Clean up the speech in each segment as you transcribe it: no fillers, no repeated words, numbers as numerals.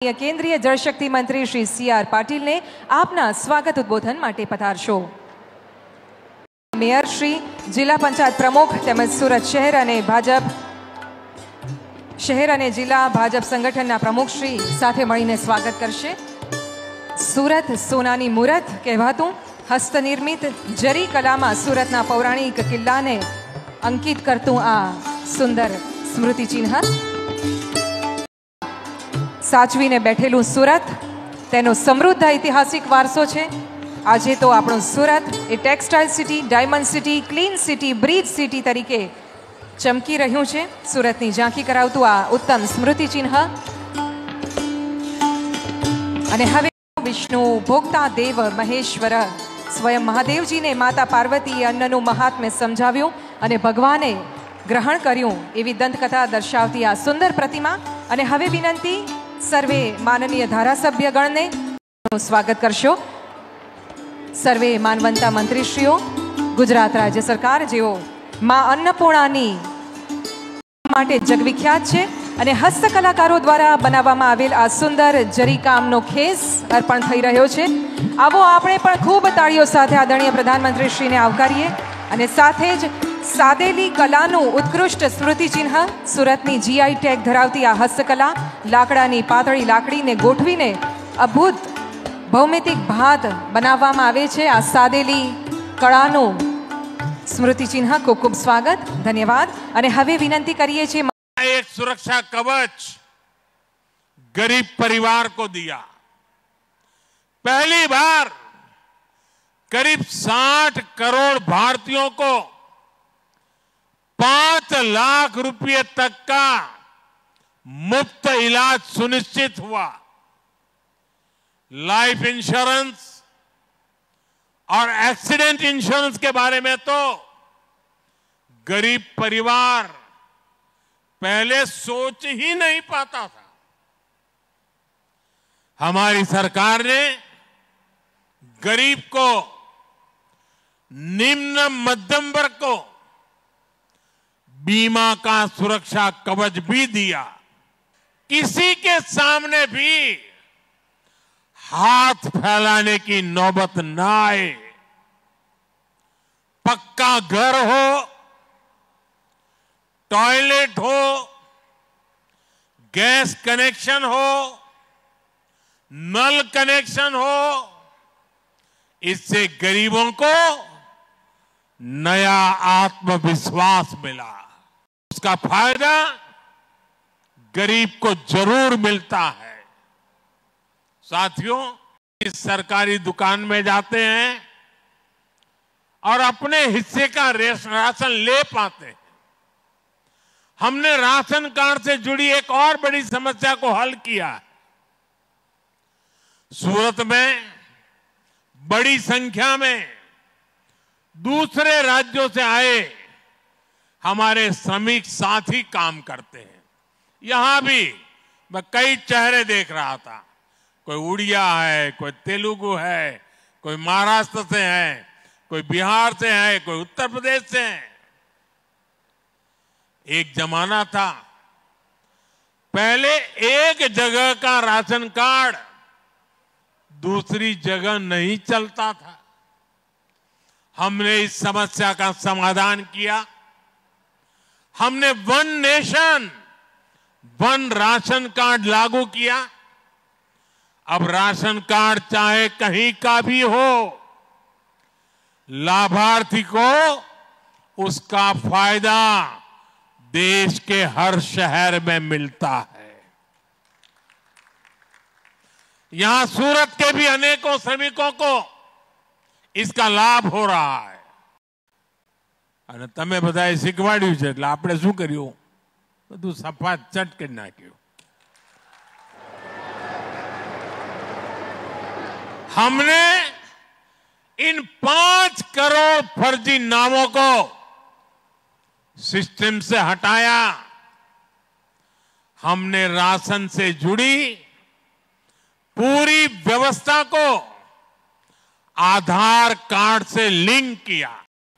केंद्रीय जलशक्ति मंत्री श्री CR पाटिल ने आपना स्वागत उद्बोधन माटे पधारशो। मेयर श्री, जिला पंचायत प्रमुख तेमज सूरत शहर अने भाजप शहर अने जिला भाजप संगठनना प्रमुख श्री साथे मळीने स्वागत करशे। सूरत सोनानी मूरत कहेवातुं हस्तनिर्मित जरी कलामां सूरतना पौराणिक किल्लाने अंकित करतुं आ सुंदर स्मृति चिन्ह साचवीने बैठेलू सूरत तेनो समृद्ध ऐतिहासिक वारसो छे। आजे तो आपणुं सूरत ए textile city, diamond city, clean city, bridge city तरीके चमकी रह्युं छे। सूरतनी झांकी करावतुं आ उत्तम स्मृति चिन्ह अने हवे विष्णु भोक्ता देव महेश्वर स्वयं महादेवजी ने माता पार्वती अन्ननुं महात्म्य समझाव्युं अने भगवाने ग्रहण कर्युं एवी दंतकथा दर्शावती आ सुंदर प्रतिमा। अने हवे विनंती सर्वे माननीय धारासभ्यगण ने स्वागत करशो। सर्वे मानवंता मंत्रीश्रीओ, गुजरात राज्य सरकार जेओ मां अन्नपूर्णानी माटे जगविख्यात छे अने हस्तकलाकारो द्वारा बनाववामां आवेल आ सुंदर जरीकामनो खेस अर्पण थई रह्यो छे। आवो आपणे पण खूब ताळीओ साथे आदरणीय प्रधानमंत्रीश्रीने आवकारीए अने साथे ज सादेली कलानु उत्कृष्ट स्मृति चिन्ह सूरतनी GI टेग धरावती आ हस्तकला लाकडानी पातળી लाकડીને ગોઠવીને અદ્ભુત ભૌમિતિક ભાત બનાવવામાં આવે છે। આ સાદેલી કળાનું સ્મૃતિ ચિહ્ન ખૂબ ખૂબ સ્વાગત, ધન્યવાદ। અને હવે વિનંતી કરીએ છીએ एक सुरक्षा कवच गरीब परिवार को दिया। पहली बार करीब 60 करोड़ भारतीयों को 5 लाख रुपए तक का मुफ्त इलाज सुनिश्चित हुआ। लाइफ इंश्योरेंस और एक्सीडेंट इंश्योरेंस के बारे में तो गरीब परिवार पहले सोच ही नहीं पाता था। हमारी सरकार ने गरीब को, निम्न मध्यम वर्ग को बीमा का सुरक्षा कवच भी दिया। किसी के सामने भी हाथ फैलाने की नौबत ना आए। पक्का घर हो, टॉयलेट हो, गैस कनेक्शन हो, नल कनेक्शन हो, इससे गरीबों को नया आत्मविश्वास मिला। उसका फायदा गरीब को जरूर मिलता है। साथियों, इस सरकारी दुकान में जाते हैं और अपने हिस्से का राशन ले पाते हैं। हमने राशन कार्ड से जुड़ी एक और बड़ी समस्या को हल किया। सूरत में बड़ी संख्या में दूसरे राज्यों से आए हमारे श्रमिक साथी काम करते हैं। यहां भी मैं कई चेहरे देख रहा था। कोई उड़िया है, कोई तेलुगु है, कोई महाराष्ट्र से है, कोई बिहार से है, कोई उत्तर प्रदेश से है। एक जमाना था पहले एक जगह का राशन कार्ड दूसरी जगह नहीं चलता था। हमने इस समस्या का समाधान किया। हमने one nation one ration card लागू किया। अब राशन कार्ड चाहे कहीं का भी हो, लाभार्थी को उसका फायदा देश के हर शहर में मिलता है। यहां सूरत के भी अनेकों श्रमिकों को इसका लाभ हो रहा है। અને તમે બધાએ શીખવાડ્યું છે એટલે આપણે શું કર્યું, બધું સફાત ચટ કરી નાખ્યું। हमने इन 5 करोड़ फर्जी नामों को सिस्टम से हटाया। हमने राशन से जुड़ी पूरी व्यवस्था को आधार कार्ड से लिंक किया।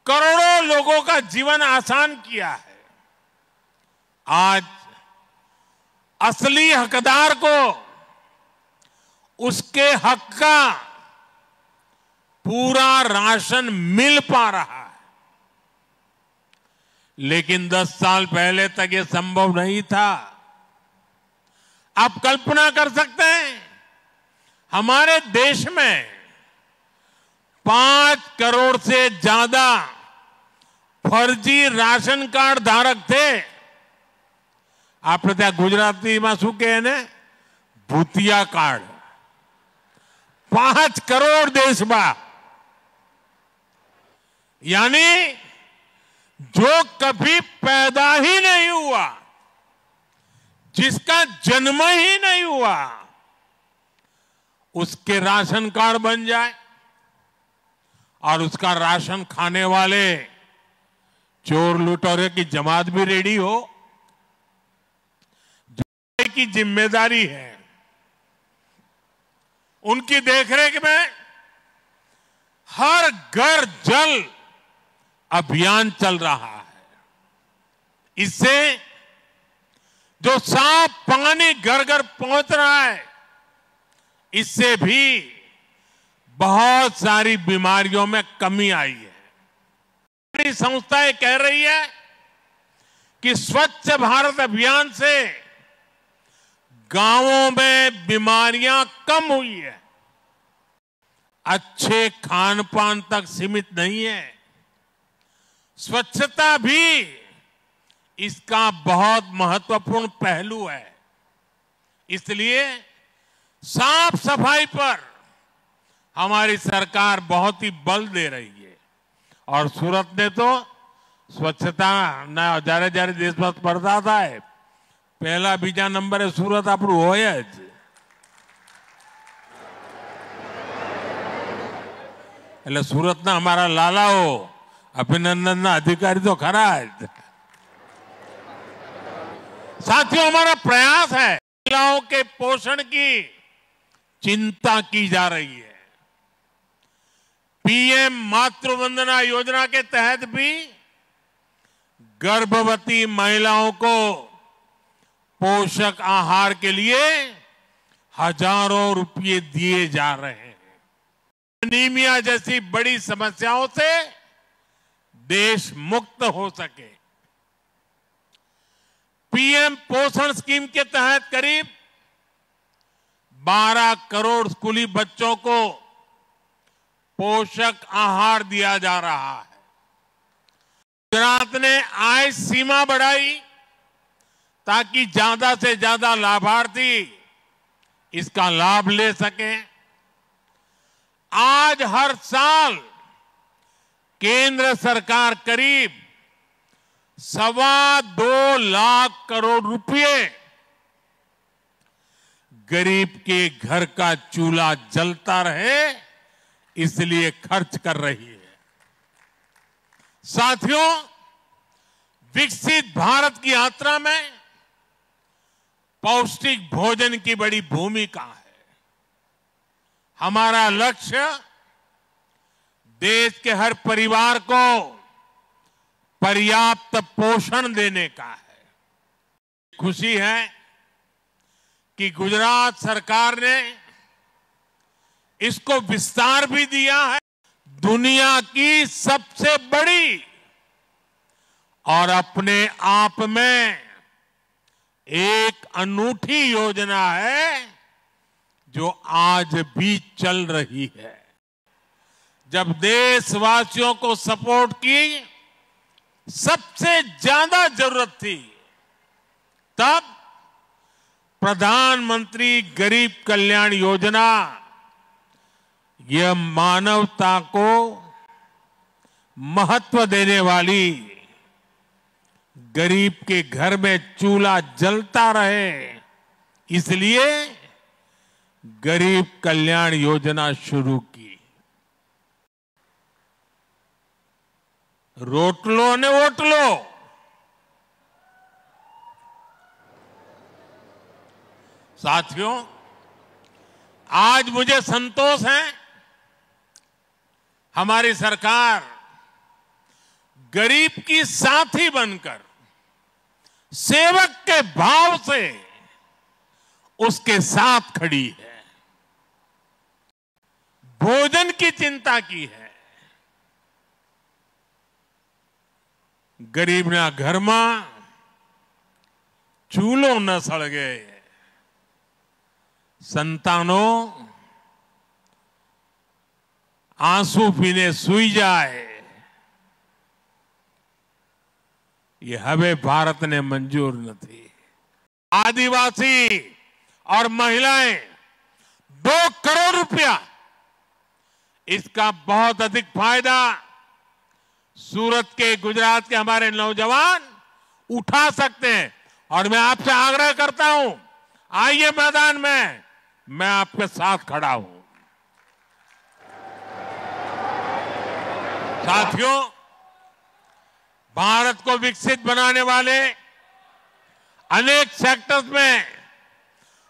करोड़ों लोगों का जीवन आसान किया है। आज असली हकदार को उसके हक का पूरा राशन मिल पा रहा है। लेकिन 10 साल पहले तक यह संभव नहीं था। आप कल्पना कर सकते हैं, हमारे देश में 5 करोड़ से ज्यादा फर्जी राशन कार्ड धारक थे। આપણે ત્યાં ગુજરાતીમાં શું કહે ને, ભૂતિયા કાર્ડ। 5 करोड़ देश में, यानी जो कभी पैदा ही नहीं हुआ, जिसका जन्म ही नहीं हुआ, उसके राशन कार्ड बन जाए और उसका राशन खाने वाले चोर लुटेरे की जमात भी रेडी हो। जो की जिम्मेदारी है, उनकी देखरेख में हर घर जल अभियान चल रहा है। इससे जो साफ पानी घर घर पहुंच रहा है, इससे भी बहुत सारी बीमारियों में कमी आई है। हमारी संस्थाएं कह रही है कि स्वच्छ भारत अभियान से गांवों में बीमारियां कम हुई है। अच्छे खान पान तक सीमित नहीं है, स्वच्छता भी इसका बहुत महत्वपूर्ण पहलू है। इसलिए साफ सफाई पर हमारी सरकार बहुत ही बल दे रही है। और सूरत ने तो स्वच्छता ना जारे जारे देश में स्पर्धा था, पहला बीजा नंबरे सूरत આપણું હોય જ। એટલે सूरतना हमारा लालाओ अभिनंदन अधिकारी तो खरा है। साथियों, हमारा प्रयास है, महिलाओं के पोषण की चिंता की जा रही है। पीएम मातृ वंदना योजना के तहत भी गर्भवती महिलाओं को पोषक आहार के लिए हजारों रुपये दिए जा रहे हैं। एनीमिया जैसी बड़ी समस्याओं से देश मुक्त हो सके। पीएम पोषण स्कीम के तहत करीब 12 करोड़ स्कूली बच्चों को पोषक आहार दिया जा रहा है। गुजरात ने आय सीमा बढ़ाई ताकि ज्यादा से ज्यादा लाभार्थी इसका लाभ ले सकें। आज हर साल केंद्र सरकार करीब 2.25 लाख करोड़ रुपए गरीब के घर का चूल्हा जलता रहे इसलिए खर्च कर रही है। साथियों, विकसित भारत की यात्रा में पौष्टिक भोजन की बड़ी भूमिका है। हमारा लक्ष्य देश के हर परिवार को पर्याप्त पोषण देने का है। खुशी है कि गुजरात सरकार ने इसको विस्तार भी दिया है। दुनिया की सबसे बड़ी और अपने आप में एक अनूठी योजना है जो आज भी चल रही है। जब देशवासियों को सपोर्ट की सबसे ज्यादा जरूरत थी, तब प्रधानमंत्री गरीब कल्याण योजना यह मानवता को महत्व देने वाली, गरीब के घर में चूल्हा जलता रहे इसलिए गरीब कल्याण योजना शुरू की। रोटलो ने वोटलो, साथियों, आज मुझे संतोष है हमारी सरकार गरीब की साथी बनकर सेवक के भाव से उसके साथ खड़ी है। भोजन की चिंता की है। गरीबना घर में चूल्हो न सળગે, संतानों आंसू पीने सूई जाए, ये हवे भारत ने मंजूर नहीं। आदिवासी और महिलाएं 2 करोड़ रुपया, इसका बहुत अधिक फायदा सूरत के, गुजरात के हमारे नौजवान उठा सकते हैं। और मैं आपसे आग्रह करता हूं, आइए मैदान में, मैं आपके साथ खड़ा हूं। साथियों, भारत को विकसित बनाने वाले अनेक सेक्टर्स में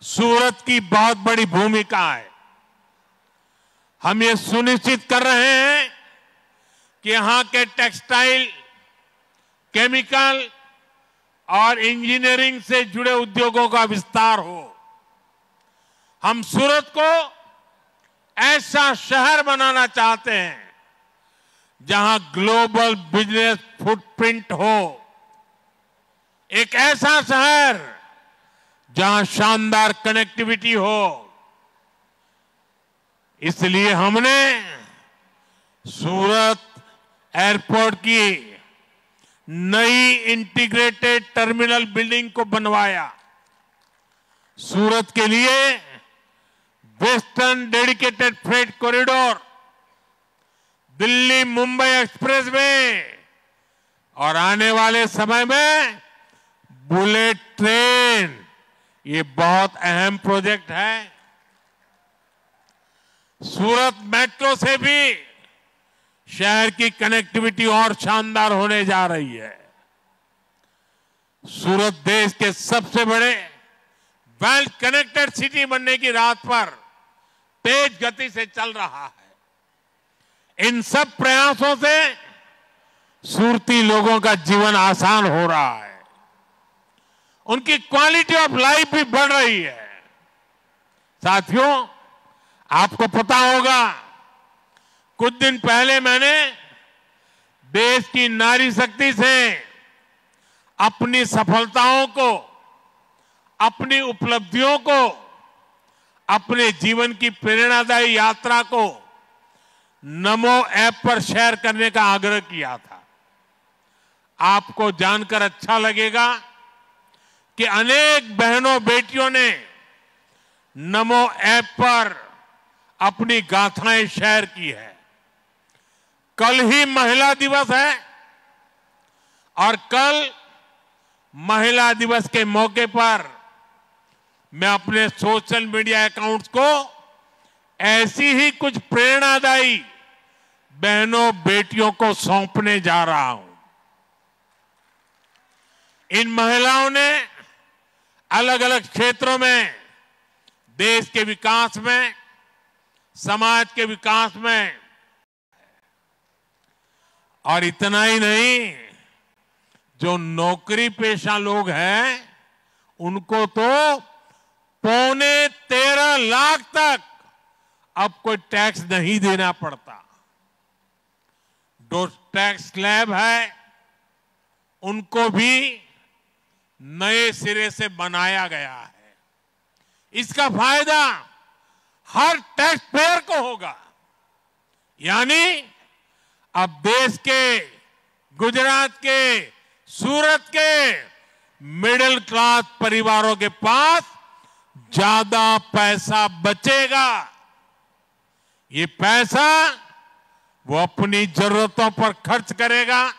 सूरत की बहुत बड़ी भूमिका है। हम ये सुनिश्चित कर रहे हैं कि यहां के टेक्सटाइल, केमिकल और इंजीनियरिंग से जुड़े उद्योगों का विस्तार हो। हम सूरत को ऐसा शहर बनाना चाहते हैं जहां ग्लोबल बिजनेस फुटप्रिंट हो, एक ऐसा शहर जहां शानदार कनेक्टिविटी हो। इसलिए हमने सूरत एयरपोर्ट की नई इंटीग्रेटेड टर्मिनल बिल्डिंग को बनवाया। सूरत के लिए western dedicated freight corridor, Delhi Mumbai expressway और आने वाले समय में बुलेट ट्रेन, ये बहुत अहम प्रोजेक्ट है। सूरत मेट्रो से भी शहर की कनेक्टिविटी और शानदार होने जा रही है। सूरत देश के सबसे बड़े वेल कनेक्टेड सिटी बनने की राह पर तेज गति से चल रहा है। इन सब प्रयासों से सूरती लोगों का जीवन आसान हो रहा है, उनकी क्वालिटी ऑफ लाइफ भी बढ़ रही है। साथियों, आपको पता होगा, कुछ दिन पहले मैंने देश की नारी शक्ति से अपनी सफलताओं को, अपनी उपलब्धियों को, अपने जीवन की प्रेरणादायी यात्रा को नमो ऐप पर शेयर करने का आग्रह किया था। आपको जानकर अच्छा लगेगा कि अनेक बहनों बेटियों ने नमो ऐप पर अपनी गाथाएं शेयर की है। कल ही महिला दिवस है और कल महिला दिवस के मौके पर मैं अपने सोशल मीडिया अकाउंट्स को ऐसी ही कुछ प्रेरणादायी बहनों बेटियों को सौंपने जा रहा हूं। इन महिलाओं ने अलग अलग क्षेत्रों में देश के विकास में, समाज के विकास में, और इतना ही नहीं, जो नौकरी पेशा लोग हैं उनको तो 13.25 लाख तक अब कोई टैक्स नहीं देना पड़ता। जो टैक्स स्लैब है उनको भी नए सिरे से बनाया गया है। इसका फायदा हर टैक्स पेयर को होगा। यानी अब देश के, गुजरात के, सूरत के मिडिल क्लास परिवारों के पास ज्यादा पैसा बचेगा। ये पैसा वो अपनी जरूरतों पर खर्च करेगा,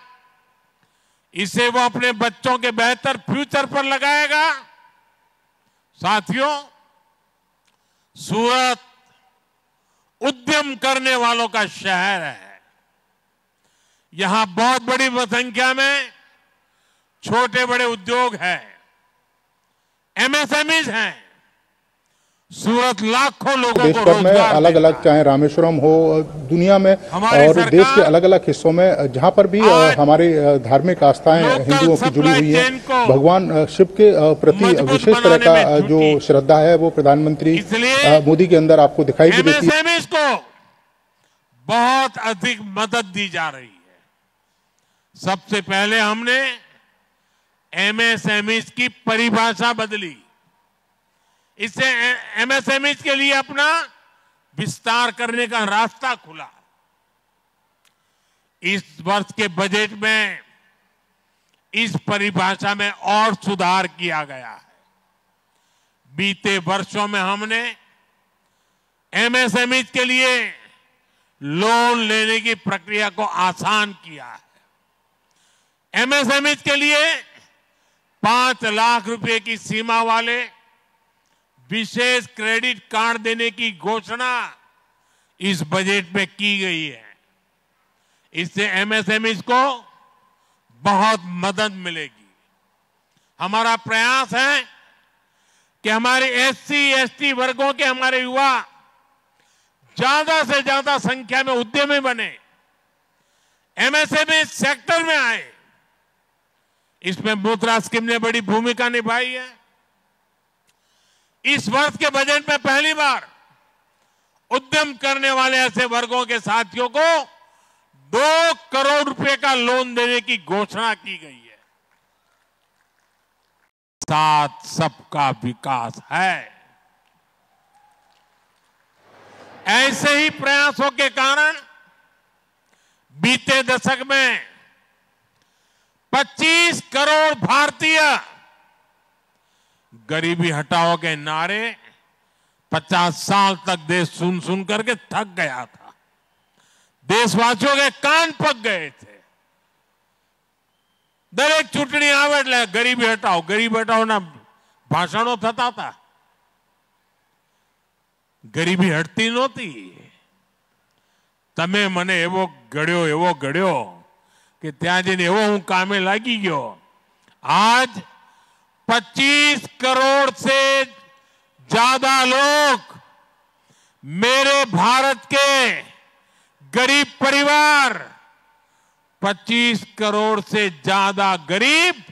इसे वो अपने बच्चों के बेहतर फ्यूचर पर लगाएगा। साथियों, सूरत उद्यम करने वालों का शहर है। यहां बहुत बड़ी संख्या में छोटे बड़े उद्योग हैं, एमएसएमईज हैं। सूरत लाखों लोगों देश को भर में रोजगार अलग अलग, चाहे रामेश्वरम हो, दुनिया में और देश के अलग अलग हिस्सों में जहां पर भी हमारी धार्मिक आस्थाएं हिंदुओं की जुड़ी हुई है, भगवान शिव के प्रति विशेष तरह का जो श्रद्धा है वो प्रधानमंत्री मोदी के अंदर आपको दिखाई भी देती है। को बहुत अधिक मदद दी जा रही है। सबसे पहले हमने एमएसएमईज की परिभाषा बदली। इससे एमएसएमईज के लिए अपना विस्तार करने का रास्ता खुला। इस वर्ष के बजट में इस परिभाषा में और सुधार किया गया है। बीते वर्षों में हमने एमएसएमईज के लिए लोन लेने की प्रक्रिया को आसान किया है। एमएसएमईज के लिए 5 लाख रुपए की सीमा वाले विशेष क्रेडिट कार्ड देने की घोषणा इस बजट में की गई है। इससे एमएसएमईज को बहुत मदद मिलेगी। हमारा प्रयास है कि हमारे एससी एसटी वर्गों के हमारे युवा ज्यादा से ज्यादा संख्या में उद्यमी बने, एमएसएमई सेक्टर में आए। इसमें मुद्रा स्कीम ने बड़ी भूमिका निभाई है। इस वर्ष के बजट में पहली बार उद्यम करने वाले ऐसे वर्गों के साथियों को 2 करोड़ रुपए का लोन देने की घोषणा की गई है। साथ सबका विकास है। ऐसे ही प्रयासों के कारण बीते दशक में 25 करोड़ भारतीय गरीबी हटाओ के नारे 50 साल तक देश सुन सुन करके थक गया था। देशवासियों के कान पक गए थे। दरेक चूंटणी આવે એટલે ગરીબી હટાઓ ના ભાષણો થતા હતા। ગરીબી હટતી નહોતી। તમે મને એવો ગળ્યો કે ત્યાં જઈને એવો હું કામે લાગી ગયો। आज 25 करोड़ से ज्यादा लोग मेरे भारत के गरीब परिवार, 25 करोड़ से ज्यादा गरीब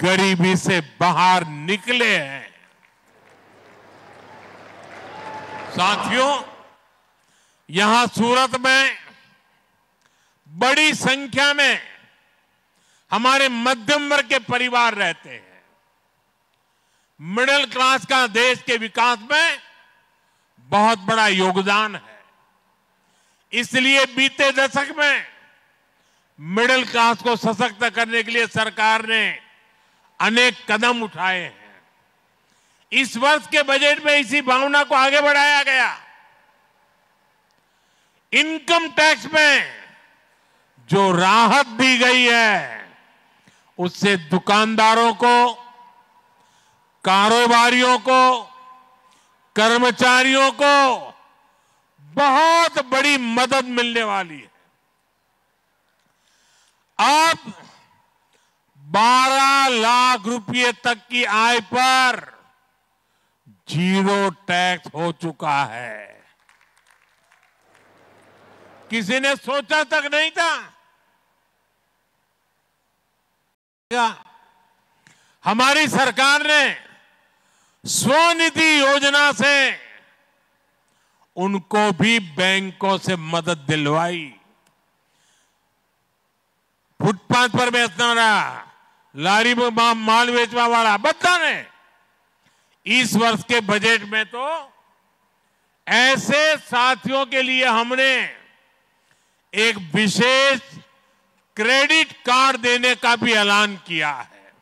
गरीबी से बाहर निकले हैं। साथियों, यहां सूरत में बड़ी संख्या में हमारे मध्यम वर्ग के परिवार रहते हैं। मिडिल क्लास का देश के विकास में बहुत बड़ा योगदान है। इसलिए बीते दशक में मिडिल क्लास को सशक्त करने के लिए सरकार ने अनेक कदम उठाए हैं। इस वर्ष के बजट में इसी भावना को आगे बढ़ाया गया। इनकम टैक्स में जो राहत दी गई है उससे दुकानदारों को, कारोबारियों को, कर्मचारियों को बहुत बड़ी मदद मिलने वाली है। अब 12 लाख रुपए तक की आय पर 0 टैक्स हो चुका है। किसी ने सोचा तक नहीं था। हमारी सरकार ने स्वनिधि योजना से उनको भी बैंकों से मदद दिलवाई। फुटपाथ पर बेचना, लारी में माल बेचवा वाला बच्चा ने इस वर्ष के बजट में तो ऐसे साथियों के लिए हमने एक विशेष क्रेडिट कार्ड देने का भी ऐलान किया है।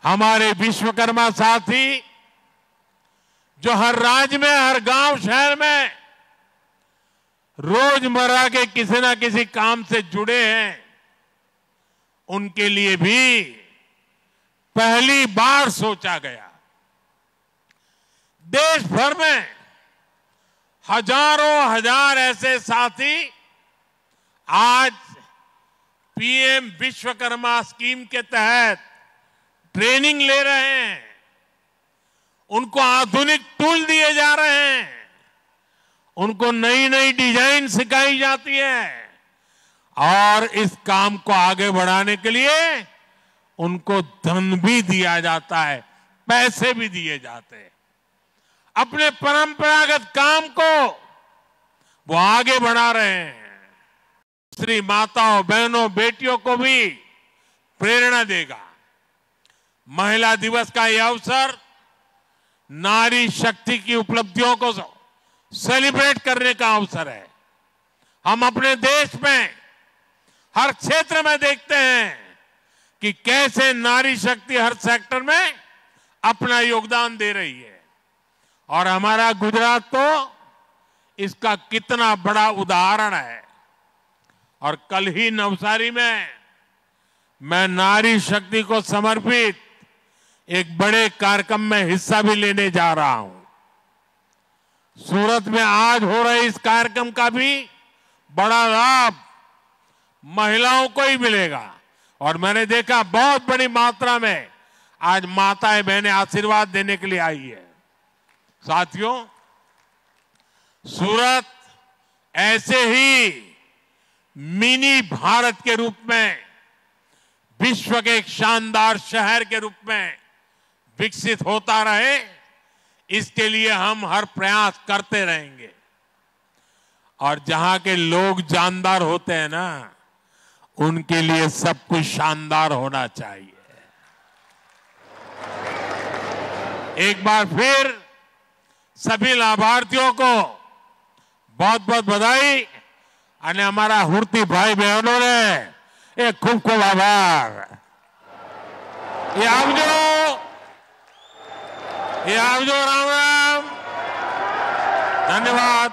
हमारे विश्वकर्मा साथी जो हर राज्य में, हर गांव शहर में रोजमर्रा के किसी ना किसी काम से जुड़े हैं, उनके लिए भी पहली बार सोचा गया। देश भर में हजारों हजार ऐसे साथी आज पीएम विश्वकर्मा स्कीम के तहत ट्रेनिंग ले रहे हैं। उनको आधुनिक टूल दिए जा रहे हैं। उनको नई नई डिजाइन सिखाई जाती है और इस काम को आगे बढ़ाने के लिए उनको धन भी दिया जाता है, पैसे भी दिए जाते हैं। अपने परंपरागत काम को वो आगे बढ़ा रहे हैं। दूसरी माताओं, बहनों, बेटियों को भी प्रेरणा देगा। महिला दिवस का यह अवसर नारी शक्ति की उपलब्धियों को सेलिब्रेट करने का अवसर है। हम अपने देश में हर क्षेत्र में देखते हैं कि कैसे नारी शक्ति हर सेक्टर में अपना योगदान दे रही है, और हमारा गुजरात तो इसका कितना बड़ा उदाहरण है। और कल ही नवसारी में मैं नारी शक्ति को समर्पित एक बड़े कार्यक्रम में हिस्सा भी लेने जा रहा हूं। सूरत में आज हो रहे इस कार्यक्रम का भी बड़ा लाभ महिलाओं को ही मिलेगा, और मैंने देखा बहुत बड़ी मात्रा में आज माताएं बहनें आशीर्वाद देने के लिए आई है। साथियों, सूरत ऐसे ही मिनी भारत के रूप में, विश्व के एक शानदार शहर के रूप में विकसित होता रहे, इसके लिए हम हर प्रयास करते रहेंगे। और जहां के लोग जानदार होते हैं ना, उनके लिए सब कुछ शानदार होना चाहिए। एक बार फिर सभी लाभार्थियों को बहुत बहुत बधाई, અને અમારા હુરતી ભાઈ બહેનોને એક ખૂબ ખૂબ આભાર। એ આવજો, રામ રામ, ધન્યવાદ।